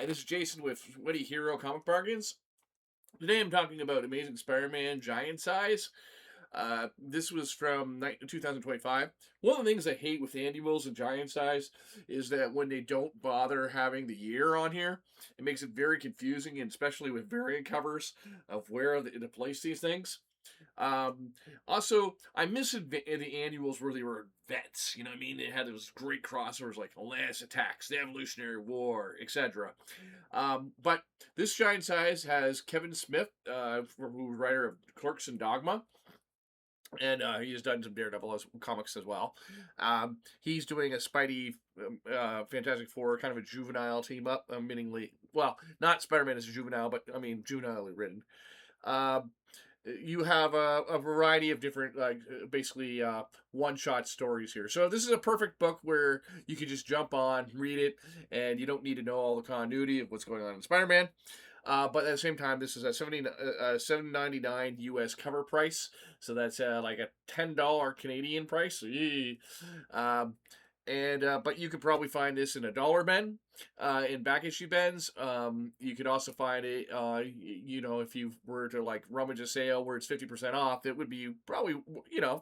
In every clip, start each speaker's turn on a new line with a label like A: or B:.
A: Hi, this is Jason with Witty Hero Comic Bargains. Today I'm talking about Amazing Spider-Man Giant Size. This was from 2025. One of the things I hate with annuals and Giant Size is that when they don't bother having the year on here, it makes it very confusing, and especially with variant covers of where to place these things. Um, Also, I miss the annuals where they were events. You know what I mean? They had those great crossovers like Atlantis Attacks, the Evolutionary War, etc. But this giant size has Kevin Smith, who was writer of Clerks and Dogma, and he has done some Daredevil comics as well. He's doing a Spidey, Fantastic Four, kind of a juvenile team up, meaningly, well, not Spider-Man as a juvenile, but I mean juvenilely written. Um, you have a variety of different, like, basically one-shot stories here. So this is a perfect book where you can just jump on, read it, and you don't need to know all the continuity of what's going on in Spider-Man. But at the same time, this is a $7.99 US cover price, so that's like a $10 Canadian price. Um, but you could probably find this in a dollar bin, in back issue bins. You could also find it, if you were to like rummage a sale where it's 50% off, it would be probably,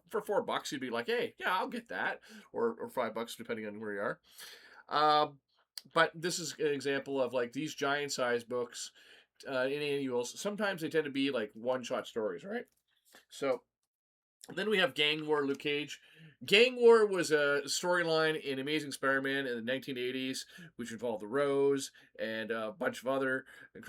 A: for $4, you'd be like, hey, yeah, I'll get that, or $5 depending on where you are. But this is an example of like these giant size books, in annuals. Sometimes they tend to be like one shot stories, right? So then we have Gang War, Luke Cage. Gang War was a storyline in Amazing Spider-Man in the 1980s, which involved the Rose and a bunch of other, and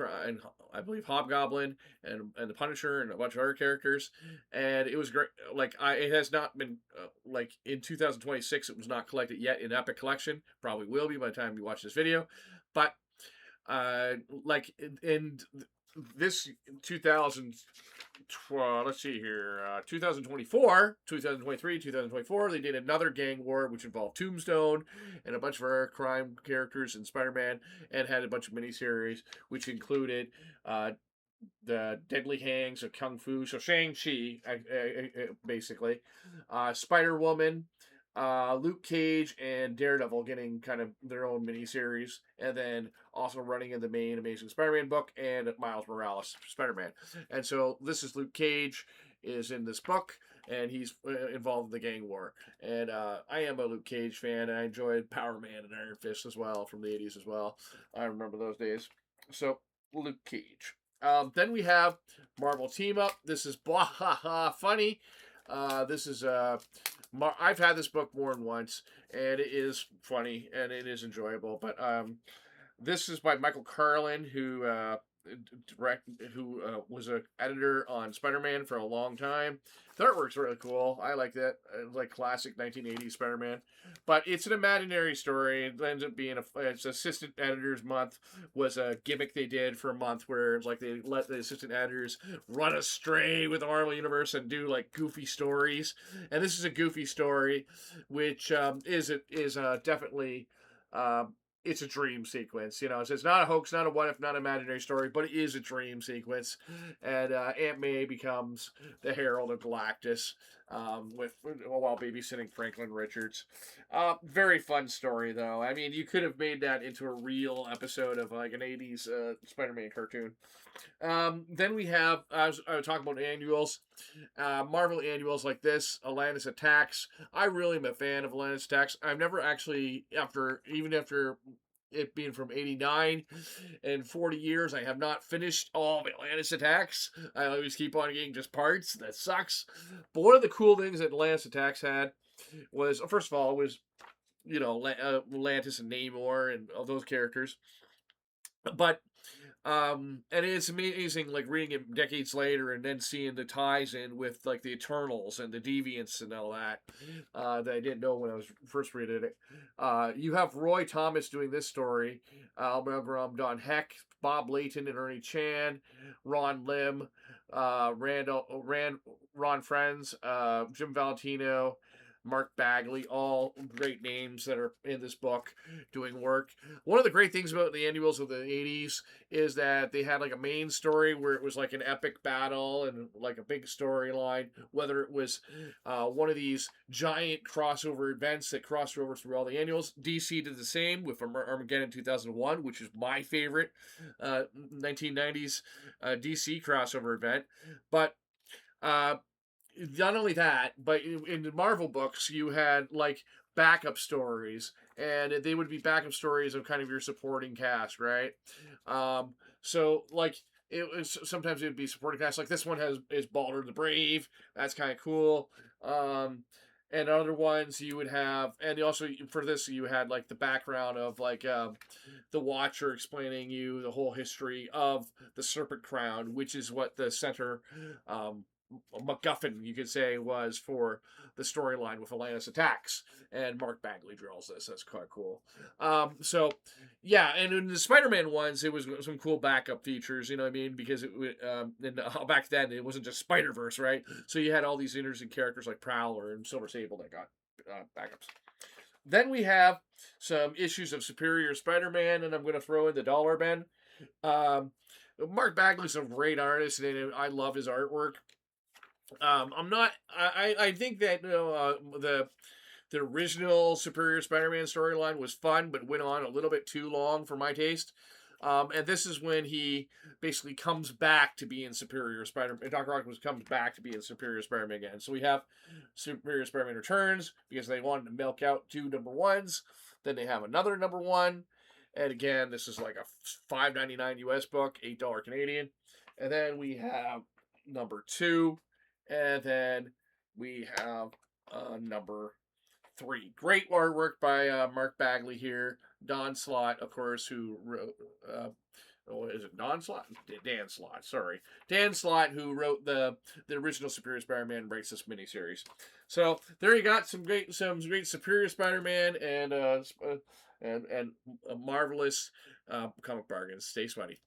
A: I believe Hobgoblin and the Punisher and a bunch of other characters. And it was great. Like, it has not been, like, in 2026, it was not collected yet in Epic Collection. Probably will be by the time you watch this video. But like in this 2000, let's see here, 2024, 2023, 2024, they did another gang war which involved Tombstone and a bunch of other crime characters in Spider-Man, and had a bunch of miniseries which included the Deadly Hangs of Kung Fu, so Shang-Chi, basically, Spider-Woman, Luke Cage, and Daredevil getting kind of their own miniseries, and then also running in the main Amazing Spider-Man book, and Miles Morales Spider-Man. And so this is Luke Cage is in this book, and he's involved in the gang war. And I am a Luke Cage fan, and I enjoyed Power Man and Iron Fist as well from the 80s as well. I remember those days. So Luke Cage. Then we have Marvel Team Up. This is blah ha ha funny. This is I've had this book more than once, and it is funny and it is enjoyable. But this is by Michael Carlin, who was an editor on Spider-Man for a long time. The artwork's really cool. I like that. Like classic 1980s Spider-Man. But it's an imaginary story. It ends up being it's assistant editors month was a gimmick they did for a month where it's like they let the assistant editors run astray with the Marvel Universe and do like goofy stories. And this is a goofy story, which is definitely it's a dream sequence. It's not a hoax, not a what if, not an imaginary story, but it is a dream sequence. And Aunt May becomes the Herald of Galactus, while babysitting Franklin Richards. Very fun story, though. I mean, you could have made that into a real episode of like an 80s Spider-Man cartoon. Then we have, I was talking about annuals, Marvel annuals like this, Atlantis Attacks. I really am a fan of Atlantis Attacks. I've never actually, even after it being from 89 and 40 years, I have not finished all the Atlantis Attacks. I always keep on getting just parts. That sucks. But one of the cool things that Atlantis Attacks had was, first of all, it was, Atlantis and Namor and all those characters. But and it's amazing, like reading it decades later and then seeing the ties in with like the Eternals and the Deviants and all that, that I didn't know when I was first reading it. You have Roy Thomas doing this story, Don Heck, Bob Layton and Ernie Chan, Ron Lim, Ron Friends, Jim Valentino, Mark Bagley, all great names that are in this book doing work. One of the great things about the annuals of the 80s is that they had like a main story where it was like an epic battle and like a big storyline, whether it was one of these giant crossover events that crossed over through all the annuals. DC did the same with Armageddon 2001, which is my favorite 1990s DC crossover event. But uh, not only that, but in the Marvel books, you had like backup stories, and they would be backup stories of kind of your supporting cast, right? So like it was sometimes it would be supporting cast. Like this one is Balder the Brave. That's kind of cool. Um, and other ones you would have, and also for this you had like the background of like the Watcher explaining you the whole history of the Serpent Crown, which is what the center um, MacGuffin, you could say, was for the storyline with Atlantis Attacks. And Mark Bagley draws this. That's quite cool. So, yeah, and in the Spider-Man ones, it was some cool backup features. You know what I mean? Because back then it wasn't just Spider-Verse, right? So you had all these interesting characters like Prowler and Silver Sable that got backups. Then we have some issues of Superior Spider-Man, and I'm going to throw in the Dollar Bin. Mark Bagley's a great artist, and I love his artwork. I'm not. I think that the original Superior Spider-Man storyline was fun, but went on a little bit too long for my taste. And this is when he basically comes back to being Superior Spider-Man. Dr. Octopus comes back to being Superior Spider-Man again. So we have Superior Spider-Man Returns because they wanted to milk out 2 number ones. Then they have another number one. And again, this is like a $5.99 US book, $8 Canadian. And then we have number 2. And then we have number 3. Great artwork by Mark Bagley here. Don Slott, of course, who wrote. Is it Don Slott? Dan Slott, sorry. Dan Slott, who wrote the original Superior Spider-Man, writes this miniseries. So there you got some great Superior Spider-Man and marvelous comic bargains. Stay sweaty.